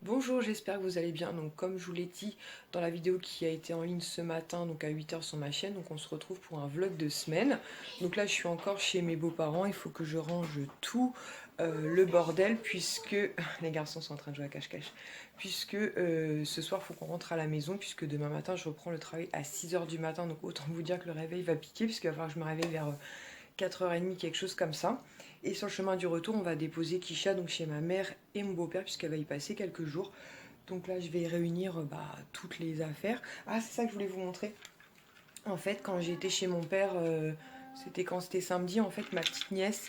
Bonjour, j'espère que vous allez bien. Donc comme je vous l'ai dit dans la vidéo qui a été en ligne ce matin, donc à 8 h sur ma chaîne, donc on se retrouve pour un vlog de semaine. Donc là je suis encore chez mes beaux-parents, il faut que je range tout le bordel puisque les garçons sont en train de jouer à cache-cache. Puisque ce soir il faut qu'on rentre à la maison puisque demain matin je reprends le travail à 6 h du matin. Donc autant vous dire que le réveil va piquer puisqu'il va falloir que je me réveille vers 4 h 30, quelque chose comme ça. Et sur le chemin du retour, on va déposer Kisha donc chez ma mère et mon beau-père puisqu'elle va y passer quelques jours. Donc là, je vais réunir toutes les affaires. Ah, c'est ça que je voulais vous montrer. En fait, quand j'étais chez mon père, c'était samedi, en fait, ma petite nièce,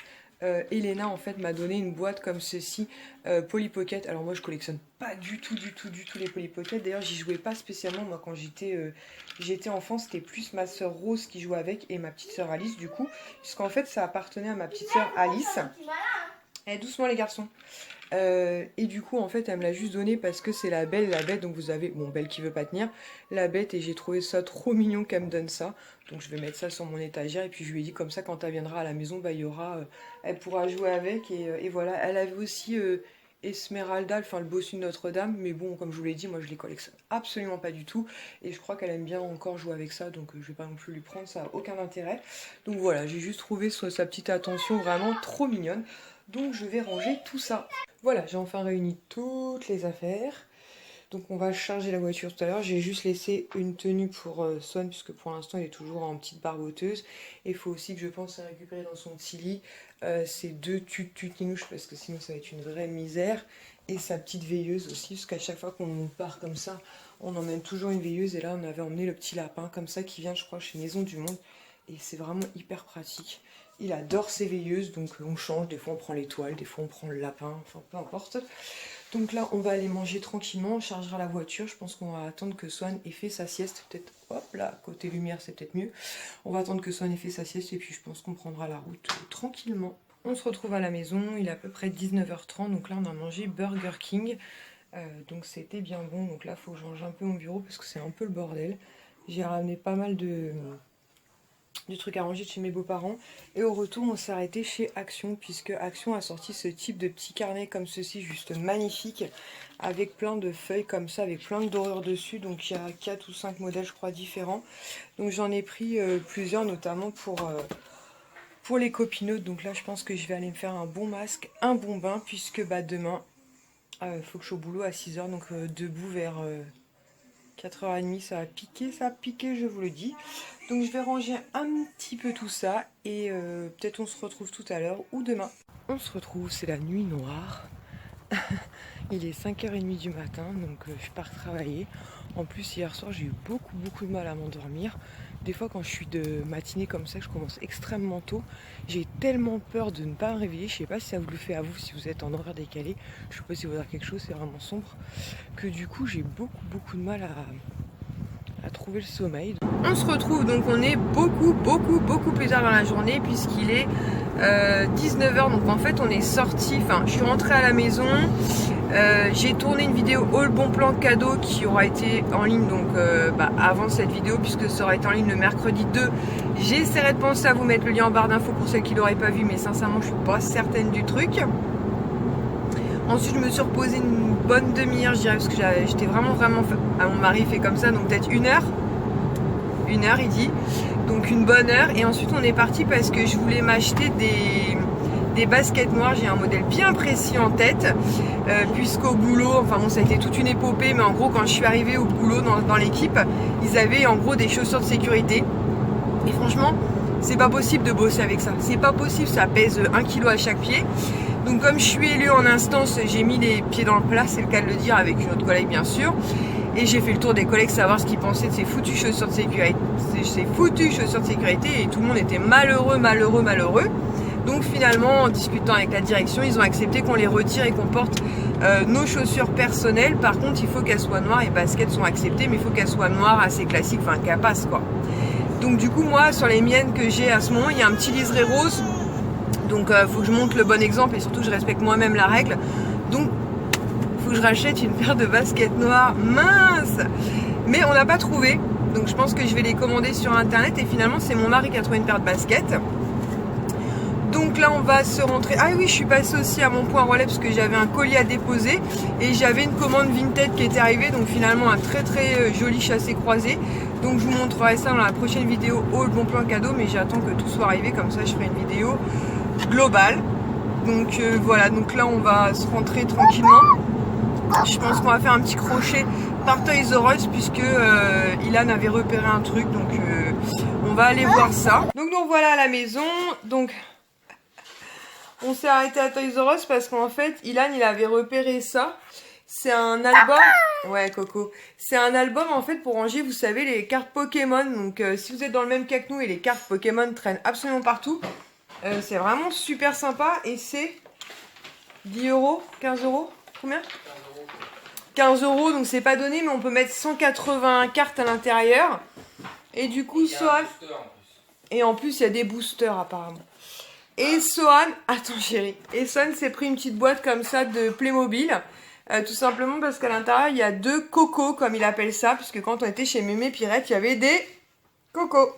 Elena, en fait, m'a donné une boîte comme ceci, Polly Pocket. Alors moi, je collectionne pas du tout les Polly Pocket. D'ailleurs, j'y jouais pas spécialement. Moi, quand j'étais enfant, c'était plus ma soeur Rose qui jouait avec et ma petite soeur Alice, du coup. Puisqu'en fait, ça appartenait à ma petite soeur Alice. Eh, doucement les garçons. Et du coup, en fait, elle me l'a juste donné parce que c'est la Belle et la Bête. Donc vous avez, bon, Belle qui veut pas tenir, la Bête. Et j'ai trouvé ça trop mignon qu'elle me donne ça. Donc je vais mettre ça sur mon étagère. Et puis je lui ai dit comme ça, quand elle viendra à la maison, il y aura, elle pourra jouer avec. Et voilà, elle avait aussi Esmeralda, enfin le bossu de Notre-Dame. Mais bon, comme je vous l'ai dit, moi je les collectionne absolument pas du tout. Et je crois qu'elle aime bien encore jouer avec ça. Donc je vais pas non plus lui prendre, ça n'a aucun intérêt. Donc voilà, j'ai juste trouvé sa petite attention vraiment trop mignonne. Donc je vais ranger tout ça. Voilà, j'ai enfin réuni toutes les affaires. Donc on va charger la voiture tout à l'heure. J'ai juste laissé une tenue pour Swan, puisque pour l'instant il est toujours en petite barboteuse. Et il faut aussi que je pense à récupérer dans son petit lit ses deux tutinouches, parce que sinon ça va être une vraie misère. Et sa petite veilleuse aussi, parce qu'à chaque fois qu'on part comme ça, on emmène toujours une veilleuse. Et là on avait emmené le petit lapin comme ça qui vient, je crois, chez Maison du Monde. Et c'est vraiment hyper pratique. Il adore ses veilleuses, donc on change. Des fois on prend l'étoile, des fois on prend le lapin, enfin peu importe. Donc là on va aller manger tranquillement, on chargera la voiture. Je pense qu'on va attendre que Swan ait fait sa sieste. Peut-être, hop là, côté lumière c'est peut-être mieux. On va attendre que Swan ait fait sa sieste et puis je pense qu'on prendra la route tranquillement. On se retrouve à la maison, il est à peu près 19 h 30. Donc là on a mangé Burger King. Donc c'était bien bon. Donc là il faut que je range un peu mon bureau parce que c'est un peu le bordel. J'ai ramené pas mal de trucs à ranger de chez mes beaux-parents. Et au retour, on s'est arrêté chez Action, puisque Action a sorti ce type de petit carnet comme ceci, juste magnifique, avec plein de feuilles comme ça, avec plein de dorures dessus. Donc il y a 4 ou 5 modèles, je crois, différents. Donc j'en ai pris plusieurs, notamment pour les copinotes. Donc là, je pense que je vais aller me faire un bon masque, un bon bain, puisque demain, faut que je sois au boulot à 6 h. Donc debout vers 4 h 30, ça a piqué, je vous le dis. Donc je vais ranger un petit peu tout ça et peut-être on se retrouve tout à l'heure ou demain. On se retrouve, c'est la nuit noire. Il est 5 h 30 du matin, donc je pars travailler. En plus, hier soir, j'ai eu beaucoup de mal à m'endormir. Des fois, quand je suis de matinée comme ça, je commence extrêmement tôt. J'ai tellement peur de ne pas me réveiller. Je sais pas si ça vous le fait à vous, si vous êtes en horaire décalé. Je sais pas si vous avez quelque chose, c'est vraiment sombre. Que du coup, j'ai beaucoup de mal à trouver le sommeil. On se retrouve, donc on est beaucoup plus tard dans la journée puisqu'il est 19 h. Donc en fait on est sorti, enfin je suis rentrée à la maison, j'ai tourné une vidéo haul bon plan cadeau qui aura été en ligne donc avant cette vidéo, puisque ça aura été en ligne le mercredi 2. J'essaierai de penser à vous mettre le lien en barre d'infos pour celles qui l'auraient pas vu, mais sincèrement je suis pas certaine du truc. Ensuite, je me suis reposée une bonne demi-heure, je dirais, parce que j'étais vraiment... Mon mari fait comme ça, donc peut-être 1 heure. 1 heure, il dit. Donc une bonne heure. Et ensuite, on est parti parce que je voulais m'acheter des baskets noires. J'ai un modèle bien précis en tête. Puisqu'au boulot, enfin bon, ça a été toute une épopée. Mais en gros, quand je suis arrivée au boulot dans l'équipe, ils avaient en gros des chaussures de sécurité. Et franchement, c'est pas possible de bosser avec ça. C'est pas possible, ça pèse 1 kg à chaque pied. Donc comme je suis élue en instance, j'ai mis les pieds dans le plat, c'est le cas de le dire, avec une autre collègue bien sûr. Et j'ai fait le tour des collègues, savoir ce qu'ils pensaient de ces foutues chaussures de sécurité. Et tout le monde était malheureux. Donc finalement, en discutant avec la direction, ils ont accepté qu'on les retire et qu'on porte nos chaussures personnelles. Par contre, il faut qu'elles soient noires, les baskets sont acceptées, mais il faut qu'elles soient noires, assez classiques, enfin qu'elles passent quoi. Donc du coup, moi, sur les miennes que j'ai à ce moment, il y a un petit liseré rose. Donc faut que je montre le bon exemple et surtout que je respecte moi-même la règle. Donc faut que je rachète une paire de baskets noires, mince. Mais on n'a pas trouvé. Donc je pense que je vais les commander sur internet. Et finalement c'est mon mari qui a trouvé une paire de baskets. donc là on va se rentrer. Ah oui, je suis passée aussi à mon point relais parce que j'avais un colis à déposer et j'avais une commande Vinted qui était arrivée, donc finalement un très joli chassé-croisé. Donc je vous montrerai ça dans la prochaine vidéo haul bon plan cadeau, mais j'attends que tout soit arrivé, comme ça je ferai une vidéo globale. Donc voilà, donc là on va se rentrer tranquillement. Je pense qu'on va faire un petit crochet par Toys R Us puisque Ilan avait repéré un truc, donc on va aller voir ça. Donc voilà à la maison. Donc on s'est arrêté à Toys R Us parce qu'en fait Ilan il avait repéré ça. C'est un album. Ouais Coco. C'est un album en fait pour ranger, vous savez, les cartes Pokémon. Donc si vous êtes dans le même cas que nous et les cartes Pokémon traînent absolument partout, c'est vraiment super sympa et c'est 10 €, 15 €, combien ? 15 €, donc c'est pas donné, mais on peut mettre 180 cartes à l'intérieur. Et du coup, Sohan. Et en plus, il y a des boosters apparemment. Et Sohan, attends chérie, et Sohan s'est pris une petite boîte comme ça de Playmobil. Tout simplement parce qu'à l'intérieur, il y a 2 cocos, comme il appelle ça, puisque quand on était chez Mémé Pirette, il y avait des cocos.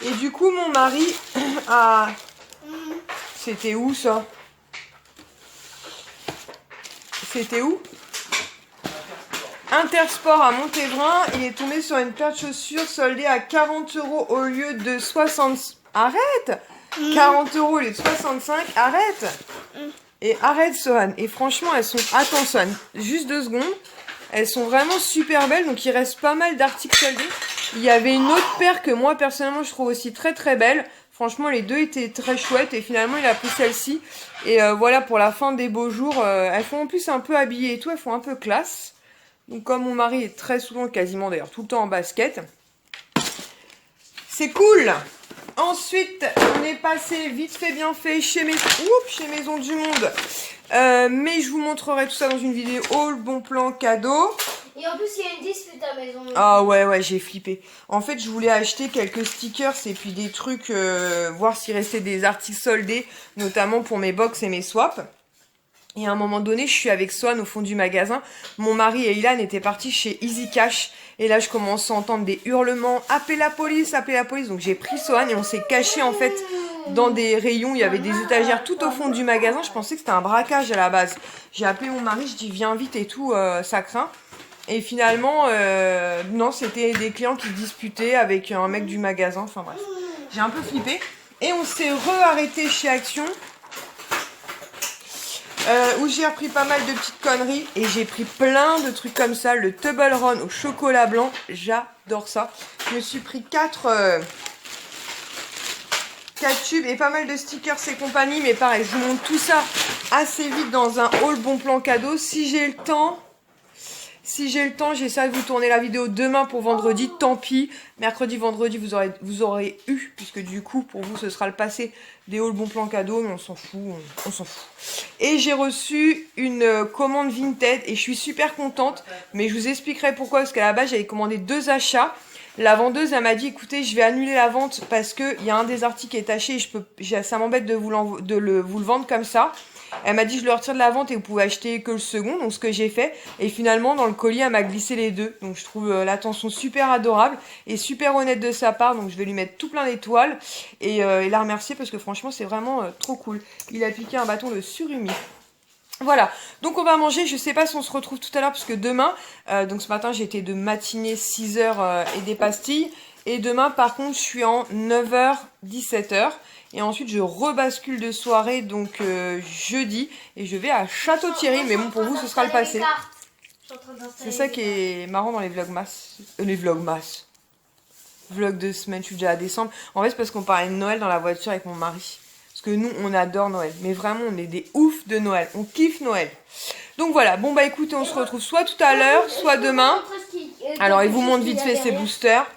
Et du coup, mon mari a. C'était où ça? C'était où? Intersport à Montévrain, il est tombé sur une paire de chaussures soldée à 40 € au lieu de 60. Arrête! 40 € au lieu de 65, arrête! Et arrête Sohan. Et franchement, elles sont. Attends Sohan, juste 2 secondes. Elles sont vraiment super belles, donc il reste pas mal d'articles soldés. Il y avait une autre paire que moi personnellement je trouve aussi très belle. Franchement, les deux étaient très chouettes et finalement il a pris celle-ci. Et voilà, pour la fin des beaux jours, elles font en plus un peu habillées et tout, elles font un peu classe. Donc comme mon mari est très souvent, quasiment d'ailleurs tout le temps en basket, c'est cool. Ensuite, on est passé vite fait bien fait chez Maison du Monde. Mais je vous montrerai tout ça dans une vidéo haul bon plan cadeau. Et en plus, il y a une dispute à Maison. Ah ouais, j'ai flippé. En fait, je voulais acheter quelques stickers et puis des trucs, voir s'il restait des articles soldés, notamment pour mes box et mes swaps. Et à un moment donné, je suis avec Sohan au fond du magasin. Mon mari et Ilan étaient partis chez Easy Cash. Et là, je commence à entendre des hurlements. Appelez la police, appelez la police. Donc j'ai pris Sohan et on s'est caché en fait dans des rayons. Il y avait des étagères tout au fond du magasin. Je pensais que c'était un braquage à la base. J'ai appelé mon mari, je dis viens vite et tout, ça craint. Et finalement, non, c'était des clients qui se disputaient avec un mec du magasin. Enfin bref, j'ai un peu flippé. Et on s'est re-arrêté chez Action. Où j'ai repris pas mal de petites conneries et j'ai pris plein de trucs comme ça. Le Toblerone au chocolat blanc, j'adore ça. Je me suis pris 4 tubes et pas mal de stickers et compagnie. Mais pareil, je vous montre tout ça assez vite dans un haul bon plan cadeau. Si j'ai le temps, j'essaie de vous tourner la vidéo demain pour vendredi, tant pis. Mercredi, vendredi, vous aurez eu, puisque du coup, pour vous, ce sera le passé des hauls bon plan cadeau, mais on s'en fout, on s'en fout. Et j'ai reçu une commande Vinted et je suis super contente, mais je vous expliquerai pourquoi, parce qu'à la base, j'avais commandé 2 achats. La vendeuse, elle m'a dit, écoutez, je vais annuler la vente parce qu'il y a un des articles qui est taché et ça m'embête de vous le vendre comme ça. Elle m'a dit je le retire de la vente et vous pouvez acheter que le second, donc ce que j'ai fait. Et finalement dans le colis elle m'a glissé les deux. Donc je trouve l'attention super adorable et super honnête de sa part. Donc je vais lui mettre tout plein d'étoiles et la remercier parce que franchement c'est vraiment trop cool. Il a piqué un bâton de surimi. Voilà, donc on va manger, je sais pas si on se retrouve tout à l'heure parce que demain, donc ce matin j'étais de matinée 6h et des pastilles. Et demain par contre je suis en 9h, 17h. Et ensuite je rebascule de soirée donc jeudi et je vais à Château-Thierry. Mais bon pour vous ce sera le passé. C'est ça qui est marrant dans les vlogmas. Vlog de semaine, je suis déjà à décembre. En fait c'est parce qu'on parlait de Noël dans la voiture avec mon mari. Parce que nous on adore Noël. Mais vraiment on est des oufs de Noël. On kiffe Noël. Donc voilà, bon bah écoutez on se retrouve soit tout à l'heure, soit demain. Alors il vous montre vite fait ses boosters.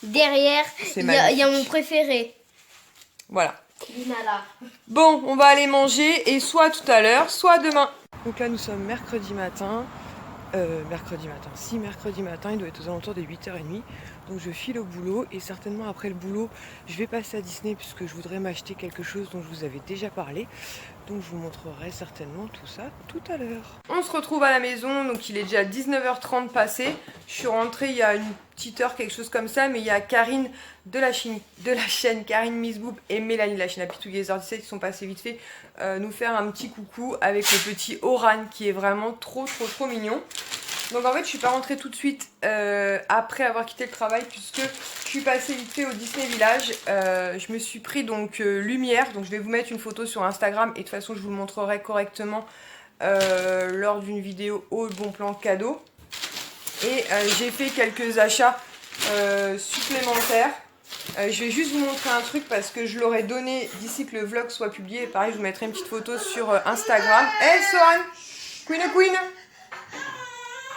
Derrière, il y a mon préféré. Voilà. Bon, on va aller manger et soit tout à l'heure, soit demain. Donc là, nous sommes mercredi matin. Mercredi matin, il doit être aux alentours de 8h30. Donc je file au boulot et certainement après le boulot, je vais passer à Disney puisque je voudrais m'acheter quelque chose dont je vous avais déjà parlé. Donc je vous montrerai certainement tout ça tout à l'heure. On se retrouve à la maison, donc il est déjà 19h30 passé. Je suis rentrée il y a une petite heure, quelque chose comme ça, mais il y a Karine de la chaîne Karine Miss Boop et Mélanie de la chaîne Happy Together 17 qui sont passés vite fait nous faire un petit coucou avec le petit Oran qui est vraiment trop mignon. Donc en fait je suis pas rentrée tout de suite après avoir quitté le travail puisque je suis passée vite fait au Disney Village. Je me suis pris donc lumière, donc je vais vous mettre une photo sur Instagram et de toute façon je vous le montrerai correctement lors d'une vidéo au bon plan cadeau. Et j'ai fait quelques achats supplémentaires. Je vais juste vous montrer un truc parce que je l'aurais donné d'ici que le vlog soit publié. Pareil je vous mettrai une petite photo sur Instagram. Hey Sohan, Queen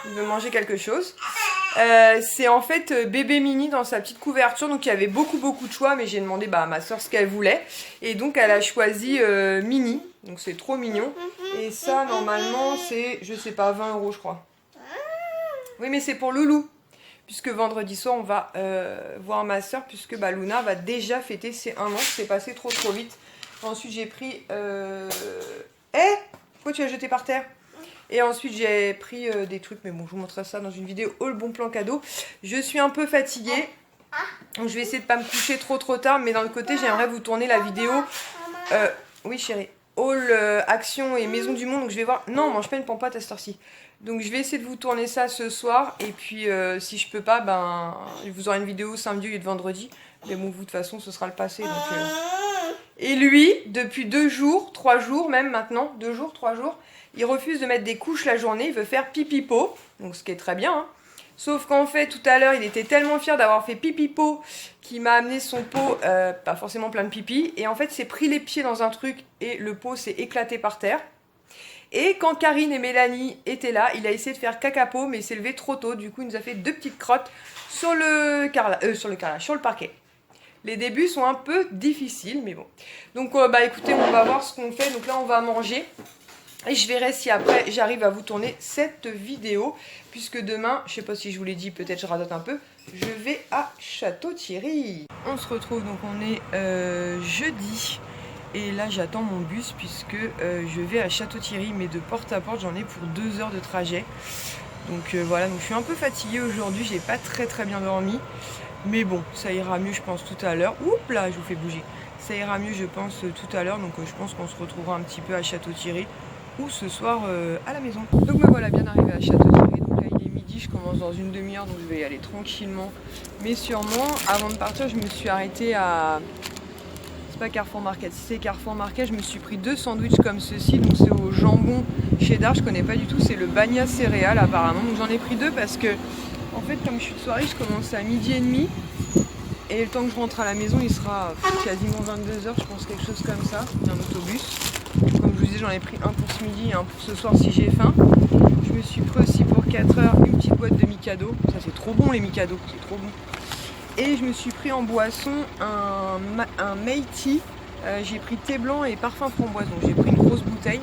il veut manger quelque chose. C'est en fait bébé mini dans sa petite couverture. Donc il y avait beaucoup de choix. Mais j'ai demandé à ma soeur ce qu'elle voulait. Et donc elle a choisi mini. Donc c'est trop mignon. Et ça normalement c'est, je sais pas, 20 € je crois. Oui mais c'est pour Loulou. Puisque vendredi soir on va voir ma soeur. Puisque Luna va déjà fêter ses 1 an. C'est passé trop vite. Ensuite j'ai pris... pourquoi tu l'as jeté par terre? Et ensuite j'ai pris des trucs, mais bon je vous montrerai ça dans une vidéo haul bon plan cadeau. Je suis un peu fatiguée, donc je vais essayer de pas me coucher trop tard, mais d'un autre côté j'aimerais vous tourner la vidéo, oui chérie, haul action et maison du monde, donc je vais voir, non mange pas une pampote à cette heure-ci. Donc je vais essayer de vous tourner ça ce soir, et puis si je peux pas, vous aurez une vidéo samedi et de vendredi, mais bon vous de toute façon ce sera le passé. Donc, Et lui, depuis 2 jours, 3 jours même maintenant, 2 jours, 3 jours, il refuse de mettre des couches la journée, il veut faire pipi-pot, donc ce qui est très bien. Hein. Sauf qu'en fait, tout à l'heure, il était tellement fier d'avoir fait pipi-pot qu'il m'a amené son pot, pas forcément plein de pipi, et en fait, s'est pris les pieds dans un truc et le pot s'est éclaté par terre. Et quand Karine et Mélanie étaient là, il a essayé de faire caca-pot, mais il s'est levé trop tôt, du coup, il nous a fait 2 petites crottes sur le parquet. Les débuts sont un peu difficiles, mais bon. Donc, écoutez, on va voir ce qu'on fait. Donc là, on va manger. Et je verrai si après, j'arrive à vous tourner cette vidéo. Puisque demain, je sais pas si je vous l'ai dit, peut-être je radote un peu, je vais à Château-Thierry. On se retrouve, donc on est jeudi. Et là, j'attends mon bus puisque je vais à Château-Thierry. Mais de porte à porte, j'en ai pour 2 heures de trajet. Donc voilà, donc je suis un peu fatiguée aujourd'hui. J'ai pas très bien dormi. Mais bon, ça ira mieux je pense tout à l'heure. Oups là, je vous fais bouger. Ça ira mieux je pense tout à l'heure. Donc je pense qu'on se retrouvera un petit peu à Château-Thierry ou ce soir à la maison. Donc me voilà bien arrivé à Château-Thierry. Donc là il est midi, je commence dans une demi-heure. Donc je vais y aller tranquillement. Mais sûrement, avant de partir, je me suis arrêtée à... C'est pas Carrefour Market, si c'est Carrefour Market, je me suis pris 2 sandwichs comme ceci. Donc c'est au jambon cheddar, je connais pas du tout. C'est le bagna céréales apparemment. Donc j'en ai pris 2 parce que... En fait, comme je suis de soirée, je commence à 12h30 et le temps que je rentre à la maison, il sera quasiment 22h, je pense, quelque chose comme ça. Il y a un autobus. Comme je vous disais, j'en ai pris un pour ce midi et un pour ce soir si j'ai faim. Je me suis pris aussi pour 4h une petite boîte de Mikado. Ça, c'est trop bon les Mikado, c'est trop bon. Et je me suis pris en boisson un Meiti. J'ai pris thé blanc et parfum framboise. Donc j'ai pris une grosse bouteille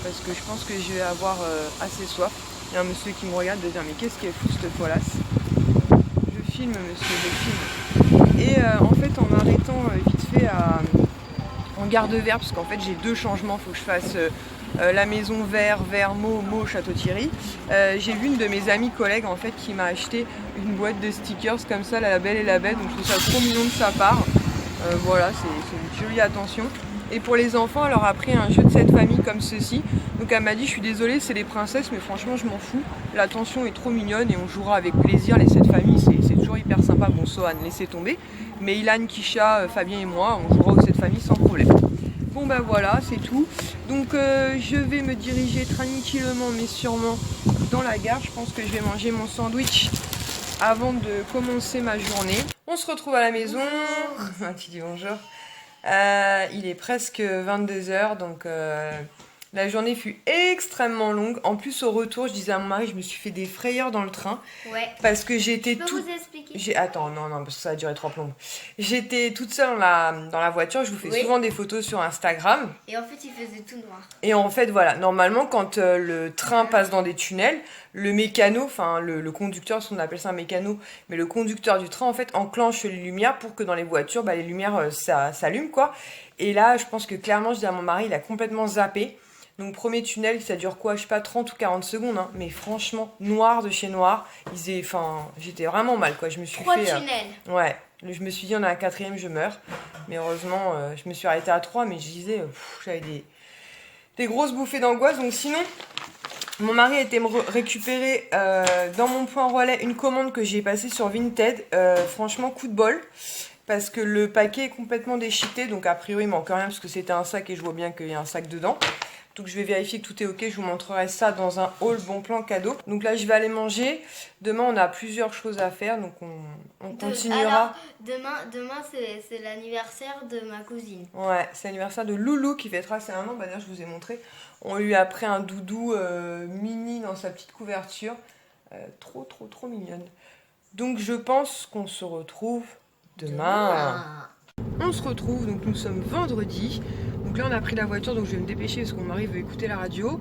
parce que je pense que je vais avoir assez soif. Il y a un monsieur qui me regarde de dire mais qu'est-ce qu'elle fout cette poilasse. Je filme monsieur, je filme. Et en fait en m'arrêtant vite fait en gare de Vert, parce qu'en fait j'ai 2 changements, il faut que je fasse la maison Vert, Meaux, Château-Thierry. J'ai vu une de mes amies collègues en fait qui m'a acheté une boîte de stickers comme ça, La Belle et la Bête, donc je trouve ça trop mignon de sa part. Voilà, c'est une jolie attention. Et pour les enfants, elle leur a pris un jeu de cette famille comme ceci. Donc elle m'a dit, je suis désolée, c'est les princesses, mais franchement, je m'en fous. L'attention est trop mignonne et on jouera avec plaisir. Les 7 familles, c'est toujours hyper sympa. Bon, Sohan, laissez tomber. Mais Ilan, Kisha, Fabien et moi, on jouera aux 7 familles sans problème. Bon, voilà, c'est tout. Donc je vais me diriger tranquillement, mais sûrement, dans la gare. Je pense que je vais manger mon sandwich avant de commencer ma journée. On se retrouve à la maison. Tu dis bonjour. Il est presque 22h, donc La journée fut extrêmement longue. En plus, au retour, je disais à mon mari, je me suis fait des frayeurs dans le train. Ouais. Parce que j'étais toute... Je peux vous expliquer? Attends, non, parce que ça a duré 3 plombes. J'étais toute seule dans la voiture. Je vous fais souvent des photos sur Instagram. Et en fait, il faisait tout noir. Et en fait, voilà, normalement, quand le train passe dans des tunnels, le mécano, enfin le conducteur, si on appelle ça un mécano, mais le conducteur du train, en fait, enclenche les lumières pour que dans les voitures, les lumières s'allument, quoi. Et là, je pense que clairement, je dis à mon mari, il a complètement zappé. Donc premier tunnel, ça dure quoi, je sais pas, 30 ou 40 secondes, hein, mais franchement, noir de chez noir. J'étais vraiment mal, quoi. Je me suis 3 tunnels. Ouais, je me suis dit, on a un 4e, je meurs. Mais heureusement, je me suis arrêtée à 3, mais je disais, j'avais des grosses bouffées d'angoisse. Donc sinon, mon mari a été me récupérer dans mon point relais une commande que j'ai passée sur Vinted. Franchement, coup de bol. Parce que le paquet est complètement déchiqueté, donc a priori il manque rien parce que c'était un sac et je vois bien qu'il y a un sac dedans. Donc je vais vérifier que tout est ok, je vous montrerai ça dans un haul bon plan cadeau. Donc là je vais aller manger, demain on a plusieurs choses à faire, donc on continuera. Alors, demain c'est l'anniversaire de ma cousine. Ouais, c'est l'anniversaire de Loulou qui fêtera ses 1 an, d'ailleurs je vous ai montré. On lui a pris un doudou mini dans sa petite couverture, trop mignonne. Donc je pense qu'on se retrouve demain. On se retrouve, donc nous sommes vendredi. Donc là on a pris la voiture, donc je vais me dépêcher parce que mon mari veut écouter la radio.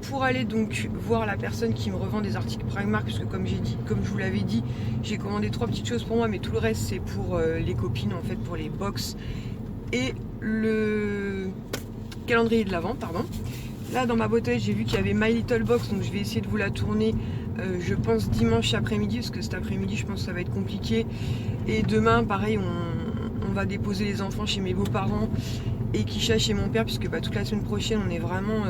Pour aller donc voir la personne qui me revend des articles Primark, puisque comme je vous l'avais dit, j'ai commandé 3 petites choses pour moi, mais tout le reste c'est pour les copines, en fait, pour les box et le calendrier de l'Avent, pardon. Là dans ma boîte j'ai vu qu'il y avait My Little Box, donc je vais essayer de vous la tourner. Je pense dimanche après-midi, parce que cet après-midi je pense que ça va être compliqué. Et demain pareil, on va déposer les enfants chez mes beaux-parents et Kisha chez mon père, puisque toute la semaine prochaine on est vraiment...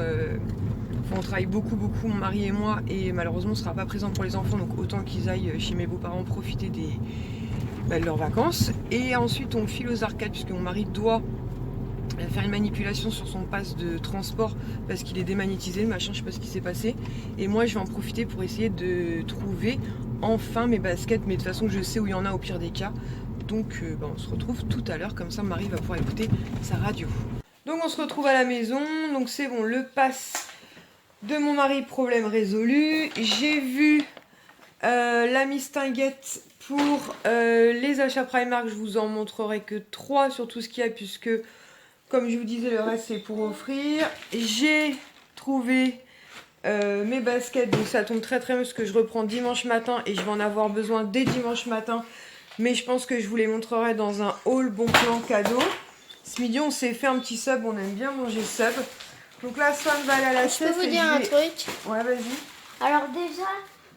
on travaille beaucoup, mon mari et moi, et malheureusement on ne sera pas présent pour les enfants, donc autant qu'ils aillent chez mes beaux-parents profiter de leurs vacances. Et ensuite on file aux arcades, puisque mon mari doit faire une manipulation sur son pass de transport parce qu'il est démagnétisé, le machin, je sais pas ce qui s'est passé. Et moi je vais en profiter pour essayer de trouver enfin mes baskets, mais de toute façon je sais où il y en a au pire des cas. Donc on se retrouve tout à l'heure, comme ça Marie va pouvoir écouter sa radio. Donc on se retrouve à la maison, donc c'est bon, le pass de mon mari, problème résolu. J'ai vu la mistinguette pour les achats Primark, je vous en montrerai que 3 sur tout ce qu'il y a, puisque comme je vous disais, le reste c'est pour offrir. J'ai trouvé mes baskets, donc ça tombe très bien parce que je reprends dimanche matin et je vais en avoir besoin dès dimanche matin. Mais je pense que je vous les montrerai dans un haul bon plan cadeau. Ce midi on s'est fait un petit sub, on aime bien manger sub. Donc là Swan va aller à la sieste. Je peux vous dire un truc? Ouais, vas-y. Alors déjà,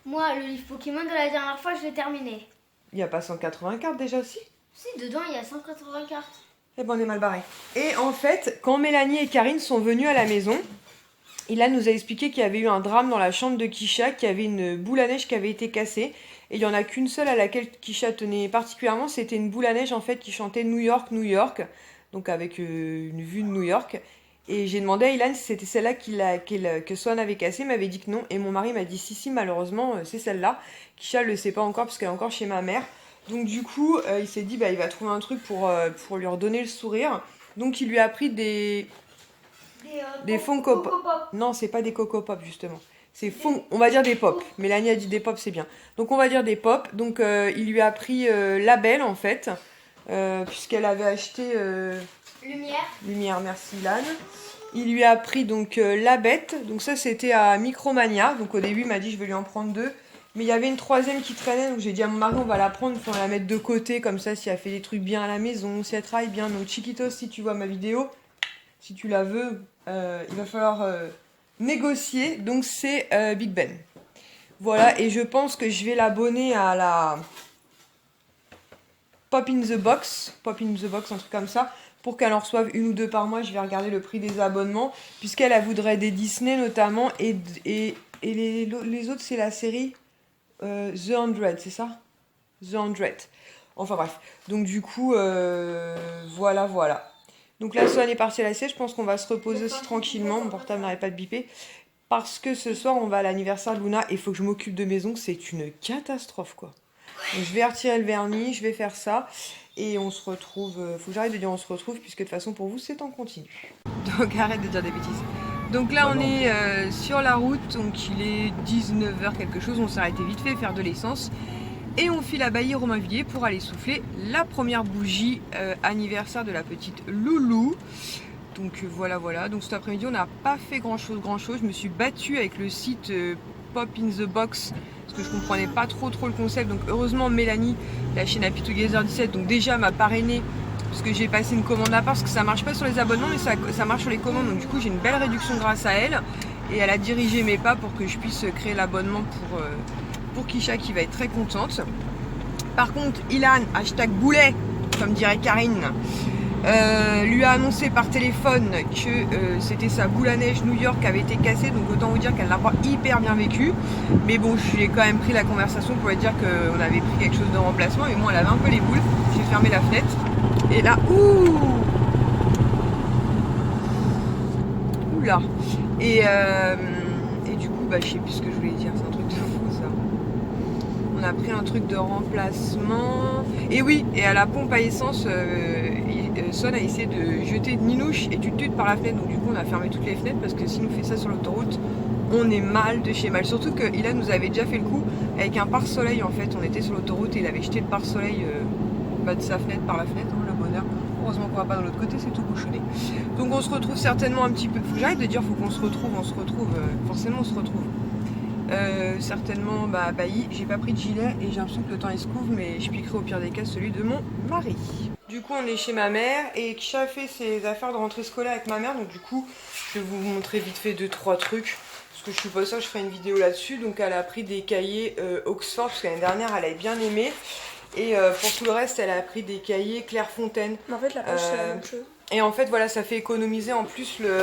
moi le livre Pokémon de la dernière fois je l'ai terminé. Il n'y a pas 180 cartes déjà, si? Si, dedans il y a 180 cartes. Eh ben on est mal barré. Et en fait, quand Mélanie et Karine sont venues à la maison, Ilan nous a expliqué qu'il y avait eu un drame dans la chambre de Kisha, qu'il y avait une boule à neige qui avait été cassée. Et il n'y en a qu'une seule à laquelle Kisha tenait particulièrement, c'était une boule à neige en fait qui chantait New York, New York, donc avec une vue de New York. Et j'ai demandé à Ilan si c'était celle-là que Swan avait cassée, il m'avait dit que non. Et mon mari m'a dit si, malheureusement, c'est celle-là. Kisha ne le sait pas encore parce qu'elle est encore chez ma mère. Donc du coup, il s'est dit il va trouver un truc pour lui redonner le sourire. Donc il lui a pris des Funko Pop. Non, c'est pas des Coco Pop justement. On va dire des pop. Mélanie a dit des pop, c'est bien. Donc on va dire des pop. Donc il lui a pris la belle en fait, puisqu'elle avait acheté Lumière, merci Ilan. Il lui a pris donc la bête. Donc ça c'était à Micromania. Donc au début il m'a dit je vais lui en prendre 2. Mais il y avait une 3e qui traînait, donc j'ai dit à mon mari on va la prendre, on va la mettre de côté, comme ça si elle fait des trucs bien à la maison, si elle travaille bien. Donc Chiquitos, si tu vois ma vidéo, si tu la veux, il va falloir négocier. Donc c'est Big Ben. Voilà, et je pense que je vais l'abonner à la Pop in the Box, un truc comme ça, pour qu'elle en reçoive 1 ou 2 par mois. Je vais regarder le prix des abonnements, puisqu'elle voudrait des Disney notamment, et les autres c'est la série... The 100, c'est ça? The 100. Enfin bref. Donc du coup, voilà. Donc là, Swan est partie à la sieste. Je pense qu'on va se reposer aussi tranquillement. Mon portable n'arrête pas de biper. Parce que ce soir, on va à l'anniversaire de Luna. Et il faut que je m'occupe de mes ongles. C'est une catastrophe, quoi. Donc, je vais retirer le vernis. Je vais faire ça. Et on se retrouve... faut que j'arrête de dire on se retrouve. Puisque de toute façon, pour vous, c'est en continu. Donc arrête de dire des bêtises. Donc là on est sur la route, donc il est 19h quelque chose, on s'est arrêté vite fait faire de l'essence. Et on file à Bailly-Romainvilliers pour aller souffler la première bougie anniversaire de la petite Loulou. Donc voilà, donc cet après-midi on n'a pas fait grand chose, je me suis battue avec le site Pop in the Box parce que je comprenais pas trop le concept. Donc heureusement Mélanie, la chaîne Happy Together 17, donc déjà m'a parrainé parce que j'ai passé une commande à part, parce que ça marche pas sur les abonnements mais ça marche sur les commandes, donc du coup j'ai une belle réduction grâce à elle et elle a dirigé mes pas pour que je puisse créer l'abonnement pour Kisha qui va être très contente. Par contre Ilan, hashtag boulet comme dirait Karine, lui a annoncé par téléphone que c'était sa boule à neige New York qui avait été cassée, donc autant vous dire qu'elle n'a pas hyper bien vécu. Mais bon, je lui ai quand même pris la conversation pour lui dire qu'on avait pris quelque chose de remplacement, et moi elle avait un peu les boules. J'ai fermé la fenêtre et là, oula, et du coup, bah, je sais plus ce que je voulais dire, c'est un truc de fou ça. On a pris un truc de remplacement. Et oui, et à la pompe à essence, Son a essayé de jeter une minouche et du tut par la fenêtre. Donc du coup on a fermé toutes les fenêtres parce que si nous fait ça sur l'autoroute, on est mal de chez mal. Surtout que Ilan nous avait déjà fait le coup avec un pare-soleil en fait. On était sur l'autoroute et il avait jeté le pare-soleil de sa fenêtre par la fenêtre, hein, le bonheur. Heureusement qu'on va pas de l'autre côté, c'est tout bouchonné. Donc on se retrouve certainement un petit peu. Faut que j'arrête de dire faut qu'on se retrouve, forcément on se retrouve. Certainement à Bailly, j'ai pas pris de gilet et j'ai l'impression que le temps il se couvre, mais je piquerai au pire des cas celui de mon mari. Du coup on est chez ma mère et Kisha a fait ses affaires de rentrée scolaire avec ma mère, donc du coup je vais vous montrer vite fait 2-3 trucs parce que je suis pas sûre que je ferai une vidéo là-dessus. Donc elle a pris des cahiers Oxford parce que l'année dernière elle avait bien aimé, et pour tout le reste elle a pris des cahiers Clairefontaine. Mais en fait la poche c'est la même chose. Et en fait voilà, ça fait économiser en plus le...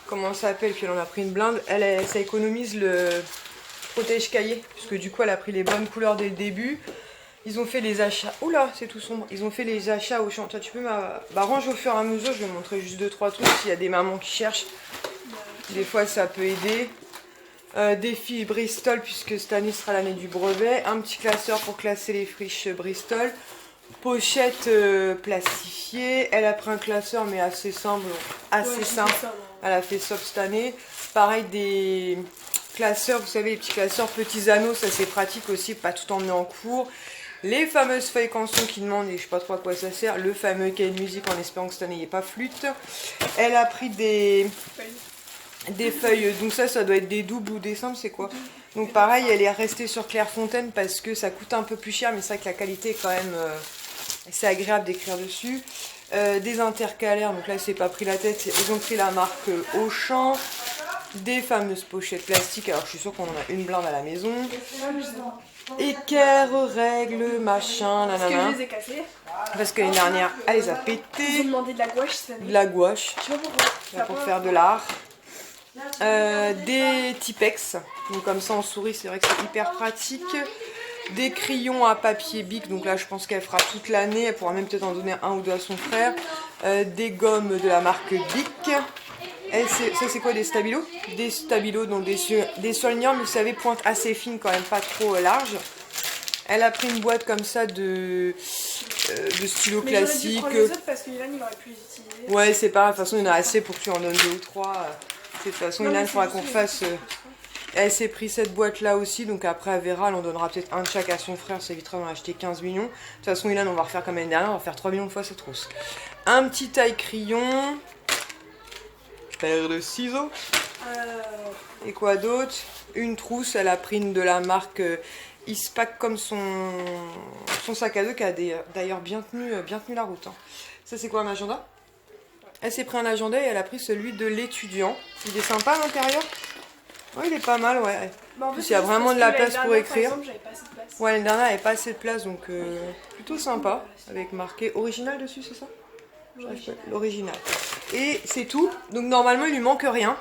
comment ça s'appelle, puis elle en a pris une blinde, ça économise le protège cahier, puisque du coup elle a pris les bonnes couleurs dès le début. Ils ont fait les achats, oula c'est tout sombre, ils ont fait les achats au champ. Tu peux range au fur et à mesure, je vais montrer juste 2-3 trucs s'il y a des mamans qui cherchent, des fois ça peut aider. Des fiches Bristol puisque cette année sera l'année du brevet, un petit classeur pour classer les fiches Bristol, pochette plastifiée. Elle a pris un classeur mais assez simple, elle a fait soft cette année. Pareil des classeurs, vous savez les petits classeurs petits anneaux, ça c'est pratique aussi, pas tout emmener en cours. Les fameuses feuilles canson qui demandent, et je sais pas trop à quoi ça sert, le fameux cahier de musique en espérant que cette année il n'y ait pas flûte. Elle a pris des feuilles, donc ça doit être des doubles ou des simples, c'est quoi? Donc pareil, elle est restée sur Clairefontaine parce que ça coûte un peu plus cher, mais c'est vrai que la qualité est quand même c'est agréable d'écrire dessus. Des intercalaires, donc là c'est pas pris la tête, ils ont pris la marque Auchan. Des fameuses pochettes plastiques, alors je suis sûre qu'on en a une blinde à la maison. Équerre, règles, machin, nanana. Parce que je les ai cassées. Parce que l'année dernière, elle les a pétés. Ils ont demandé de la gouache cette année. De la gouache. Je sais pas pourquoi. Là, pour faire de l'art. Des Tipex, donc comme ça en souris, c'est vrai que c'est hyper pratique. Des crayons à papier Bic, donc là je pense qu'elle fera toute l'année, elle pourra même peut-être en donner un ou deux à son frère. Des gommes de la marque Bic. Ça c'est quoi, des stabilos? Des stabilos, donc des surligneurs, mais vous savez, pointe assez fine quand même, pas trop large. Elle a pris une boîte comme ça de stylos classiques. Mais les autres parce que Ilan il aurait pu les utiliser. Ouais, c'est pas, de toute façon il y en a assez pour que tu en donnes 2 ou 3. De toute façon Ilan, il faudra qu'on fasse... Elle s'est pris cette boîte là aussi, donc après elle verra, elle en donnera peut-être un de chaque à son frère, ça évitera d'en acheter 15 millions. De toute façon Ilan, on va refaire comme l'année dernière, on va faire 3 millions de fois cette trousse. Un petit taille crayon. Paire de ciseaux. Et quoi d'autre? Une trousse, elle a pris une de la marque Ispac comme son sac à dos qui a d'ailleurs bien tenu la route. Hein. Ça c'est quoi, un agenda? Elle s'est pris un agenda et elle a pris celui de l'étudiant. Il est sympa à l'intérieur? Ouais, il est pas mal, ouais. Bah, en fait, il y a vraiment de la place pour écrire. Par exemple, pas assez de place. Ouais, l'année dernière, elle n'avait pas assez de place, donc plutôt sympa. Avec marqué original dessus, c'est ça? L'original. Et c'est tout. Donc normalement, il lui manque rien.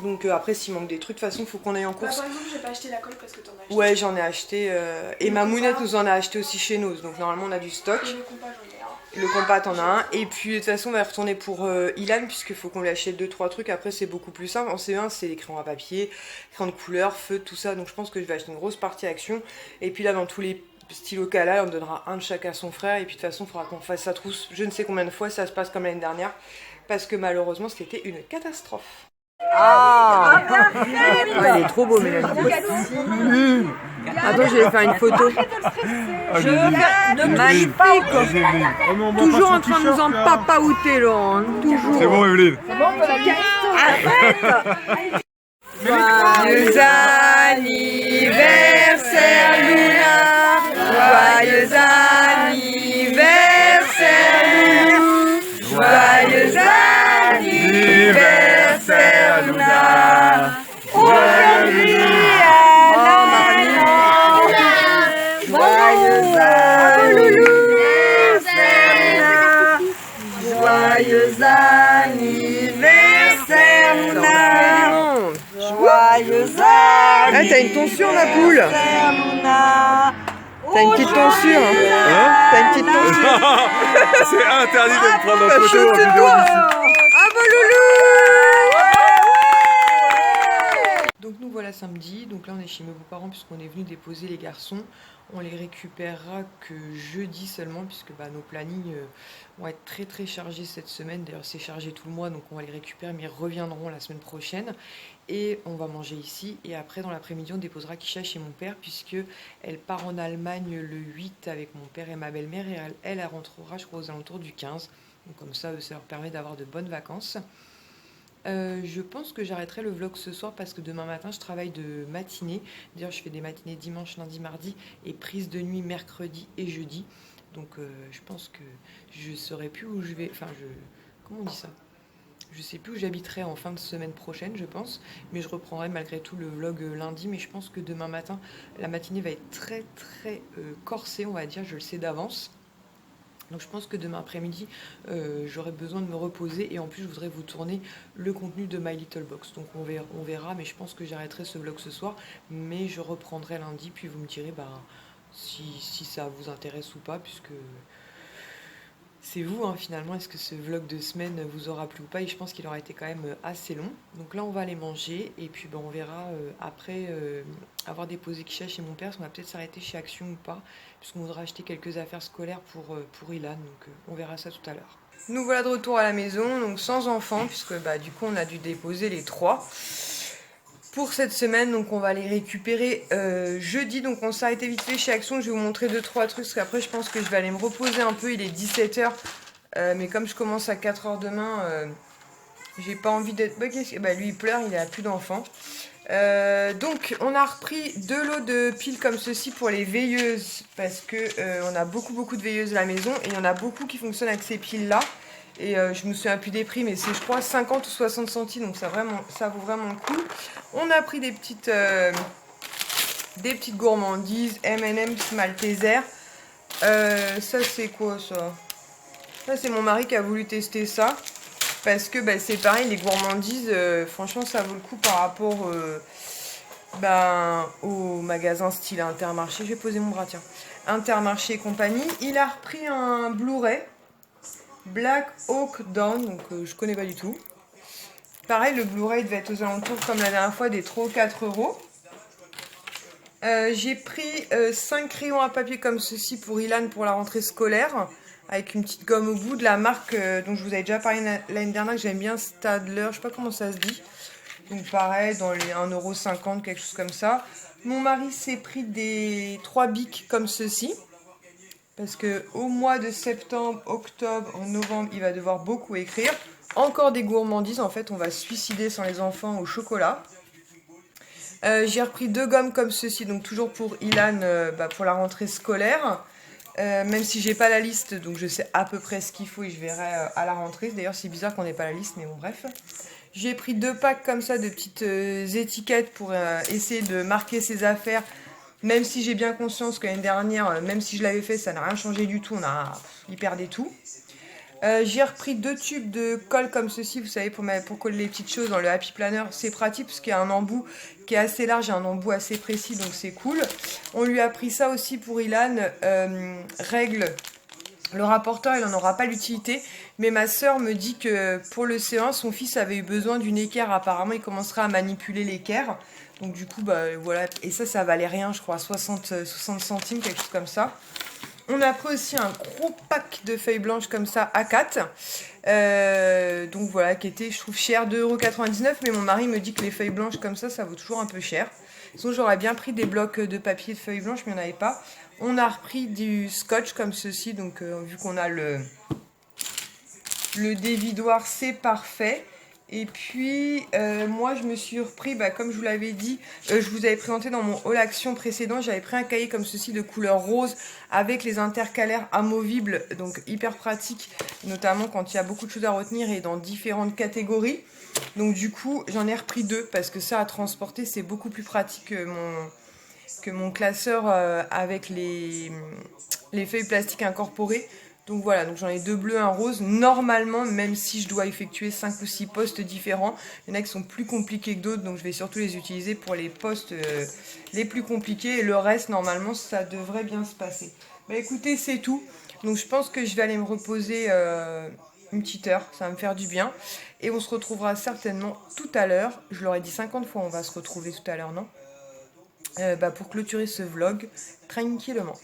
Donc après, s'il manque des trucs, de toute façon, il faut qu'on aille en course. Par exemple, j'ai pas acheté la colle parce que t'en as acheté. Ouais, j'en ai acheté. Et ma mounette nous en a acheté aussi chez nous. Donc normalement, on a du stock. Et le compas, j'en ai un. Le compas, t'en as un. Et puis, de toute façon, on va retourner pour Ilan, puisqu'il faut qu'on lui achète 2-3 trucs. Après, c'est beaucoup plus simple. En CE1, c'est les crayons à papier, crayons de couleur, feutre, tout ça. Donc je pense que je vais acheter une grosse partie action. Et puis là, dans tous les stylos qu'elle a, on donnera un de chaque à son frère. Et puis de toute façon, il faudra qu'on fasse sa trousse. Je ne sais combien de fois ça se passe comme l'année dernière. Parce que malheureusement, c'était une catastrophe. Ah, il est trop beau, Mélanie. Attends, je vais faire une photo. Magnifique. Toujours en train de nous en papaouter, Laurent. Toujours. C'est bon, Evelyne. Arrête. Joyeux anniversaire, Luna. Joyeux anniversaire, Loulou. Joyeux anniversaire, Luna. Aujourd'hui, joyeux anniversaire, joyeux anniversaire, Luna. Joyeux anniversaire. Ah, t'as une tonsure, ma poule. T'as une petite tonsure. Hein, t'as une petite tonsure. C'est interdit de me prendre en photo en Chute de vidéo toi. d'ici. Ah, mon loulou. Donc nous voilà samedi, donc là on est chez mes beaux-parents puisqu'on est venu déposer les garçons. On les récupérera que jeudi seulement puisque nos plannings vont être très chargés cette semaine. D'ailleurs c'est chargé tout le mois donc on va les récupérer mais ils reviendront la semaine prochaine. Et on va manger ici et après dans l'après-midi on déposera Kisha chez mon père puisque elle part en Allemagne le 8 avec mon père et ma belle-mère et elle rentrera je crois aux alentours du 15. Donc comme ça leur permet d'avoir de bonnes vacances. Je pense que j'arrêterai le vlog ce soir parce que demain matin je travaille de matinée. D'ailleurs je fais des matinées dimanche, lundi, mardi et prise de nuit mercredi et jeudi. Donc je pense que je ne saurai plus où je vais. Enfin comment on dit ça? Je sais plus où j'habiterai en fin de semaine prochaine je pense. Mais je reprendrai malgré tout le vlog lundi. Mais je pense que demain matin la matinée va être très corsée on va dire. Je le sais d'avance. Donc je pense que demain après-midi, j'aurai besoin de me reposer et en plus je voudrais vous tourner le contenu de My Little Box. Donc on verra mais je pense que j'arrêterai ce vlog ce soir, mais je reprendrai lundi puis vous me direz si ça vous intéresse ou pas puisque c'est vous finalement, est-ce que ce vlog de semaine vous aura plu ou pas et je pense qu'il aura été quand même assez long. Donc là on va aller manger et puis on verra après avoir déposé Kisha chez mon père, parce qu'on va peut-être s'arrêter chez Action ou pas, puisqu'on voudra acheter quelques affaires scolaires pour Ilan, donc on verra ça tout à l'heure. Nous voilà de retour à la maison, donc sans enfants, puisque du coup on a dû déposer les 3 pour cette semaine, donc on va les récupérer jeudi. Donc on s'est arrêté vite fait chez Action, je vais vous montrer 2-3 trucs, parce qu'après je pense que je vais aller me reposer un peu, il est 17 h, mais comme je commence à 4 h demain, j'ai pas envie d'être... lui il pleure, il a plus d'enfants. Donc on a repris 2 lots de piles comme ceci pour les veilleuses, parce que on a beaucoup de veilleuses à la maison, et il y en a beaucoup qui fonctionnent avec ces piles là. Et je me souviens plus des prix, mais c'est je crois 50 ou 60 centimes, donc ça vaut vraiment le coup. On a pris des petites gourmandises, M&M's Malteser. Ça c'est quoi ça? Ça c'est mon mari qui a voulu tester ça. Parce que c'est pareil, les gourmandises, franchement ça vaut le coup par rapport au magasin style Intermarché. Je vais poser mon bras, tiens. Intermarché et compagnie. Il a repris un Blu-ray. Black Hawk Down, donc je connais pas du tout. Pareil, le Blu-ray devait être aux alentours comme la dernière fois des 3 ou 4 euros. J'ai pris 5 crayons à papier comme ceci pour Ilan pour la rentrée scolaire. Avec une petite gomme au bout de la marque dont je vous avais déjà parlé l'année dernière, que j'aime bien, Stadler, je sais pas comment ça se dit. Donc pareil, dans les 1,50 €, quelque chose comme ça. Mon mari s'est pris des 3 bics comme ceci. Parce que au mois de septembre, octobre, novembre, il va devoir beaucoup écrire. Encore des gourmandises, en fait, on va se suicider sans les enfants au chocolat. J'ai repris 2 gommes comme ceci, donc toujours pour Ilan, pour la rentrée scolaire. Même si j'ai pas la liste, donc je sais à peu près ce qu'il faut et je verrai à la rentrée. D'ailleurs c'est bizarre qu'on n'ait pas la liste, mais bon bref. J'ai pris 2 packs comme ça de petites étiquettes pour essayer de marquer ses affaires. Même si j'ai bien conscience que l'année dernière, même si je l'avais fait, ça n'a rien changé du tout, il perdait tout. J'ai repris 2 tubes de colle comme ceci, vous savez, pour coller les petites choses dans le Happy Planner. C'est pratique parce qu'il y a un embout qui est assez large et un embout assez précis, donc c'est cool. On lui a pris ça aussi pour Ilan, règle. Le rapporteur, il n'en aura pas l'utilité, mais ma soeur me dit que pour le C1, son fils avait eu besoin d'une équerre. Apparemment, il commencera à manipuler l'équerre. Donc du coup, voilà. Et ça valait rien, je crois, 60 centimes, quelque chose comme ça. On a pris aussi un gros pack de feuilles blanches comme ça à 4. Donc voilà, qui était, je trouve, cher, 2,99 €. Mais mon mari me dit que les feuilles blanches comme ça vaut toujours un peu cher. Sinon, j'aurais bien pris des blocs de papier de feuilles blanches, mais il n'y en avait pas. On a repris du scotch comme ceci. Donc vu qu'on a le dévidoir, c'est parfait. Et puis moi je me suis repris, comme je vous l'avais dit, je vous avais présenté dans mon haul action précédent, j'avais pris un cahier comme ceci de couleur rose avec les intercalaires amovibles, donc hyper pratique, notamment quand il y a beaucoup de choses à retenir et dans différentes catégories. Donc du coup j'en ai repris 2 parce que ça à transporter c'est beaucoup plus pratique que mon classeur avec les feuilles plastiques incorporées. Donc voilà, donc j'en ai 2 bleus, un rose. Normalement, même si je dois effectuer 5 ou 6 postes différents, il y en a qui sont plus compliqués que d'autres, donc je vais surtout les utiliser pour les postes les plus compliqués. Et le reste, normalement, ça devrait bien se passer. Bah écoutez, c'est tout. Donc je pense que je vais aller me reposer une petite heure, ça va me faire du bien. Et on se retrouvera certainement tout à l'heure. Je l'aurais dit 50 fois, on va se retrouver tout à l'heure, non pour clôturer ce vlog tranquillement.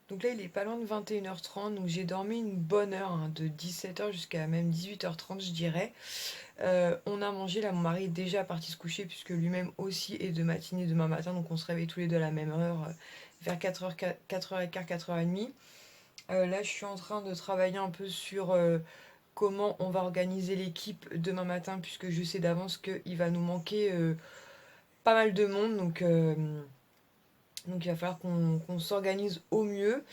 Donc là, il est pas loin de 21h30, donc j'ai dormi une bonne heure, de 17h jusqu'à même 18h30, je dirais. On a mangé, là mon mari est déjà parti se coucher, puisque lui-même aussi est de matinée demain matin, donc on se réveille tous les deux à la même heure, vers 4h15, 4h30. Là, je suis en train de travailler un peu sur comment on va organiser l'équipe demain matin, puisque je sais d'avance qu'il va nous manquer pas mal de monde, donc il va falloir qu'on s'organise au mieux.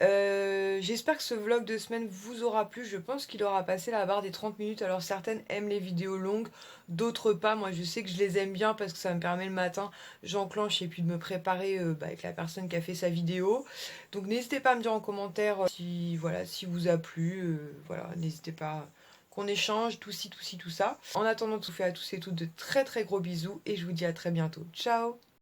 J'espère que ce vlog de semaine vous aura plu. Je pense qu'il aura passé la barre des 30 minutes. Alors certaines aiment les vidéos longues, d'autres pas. Moi je sais que je les aime bien parce que ça me permet le matin, j'enclenche et puis de me préparer avec la personne qui a fait sa vidéo. Donc n'hésitez pas à me dire en commentaire si vous a plu. Voilà, n'hésitez pas qu'on échange, tout ci, tout ci, tout ça. En attendant, je vous fais à tous et toutes de très très gros bisous et je vous dis à très bientôt. Ciao!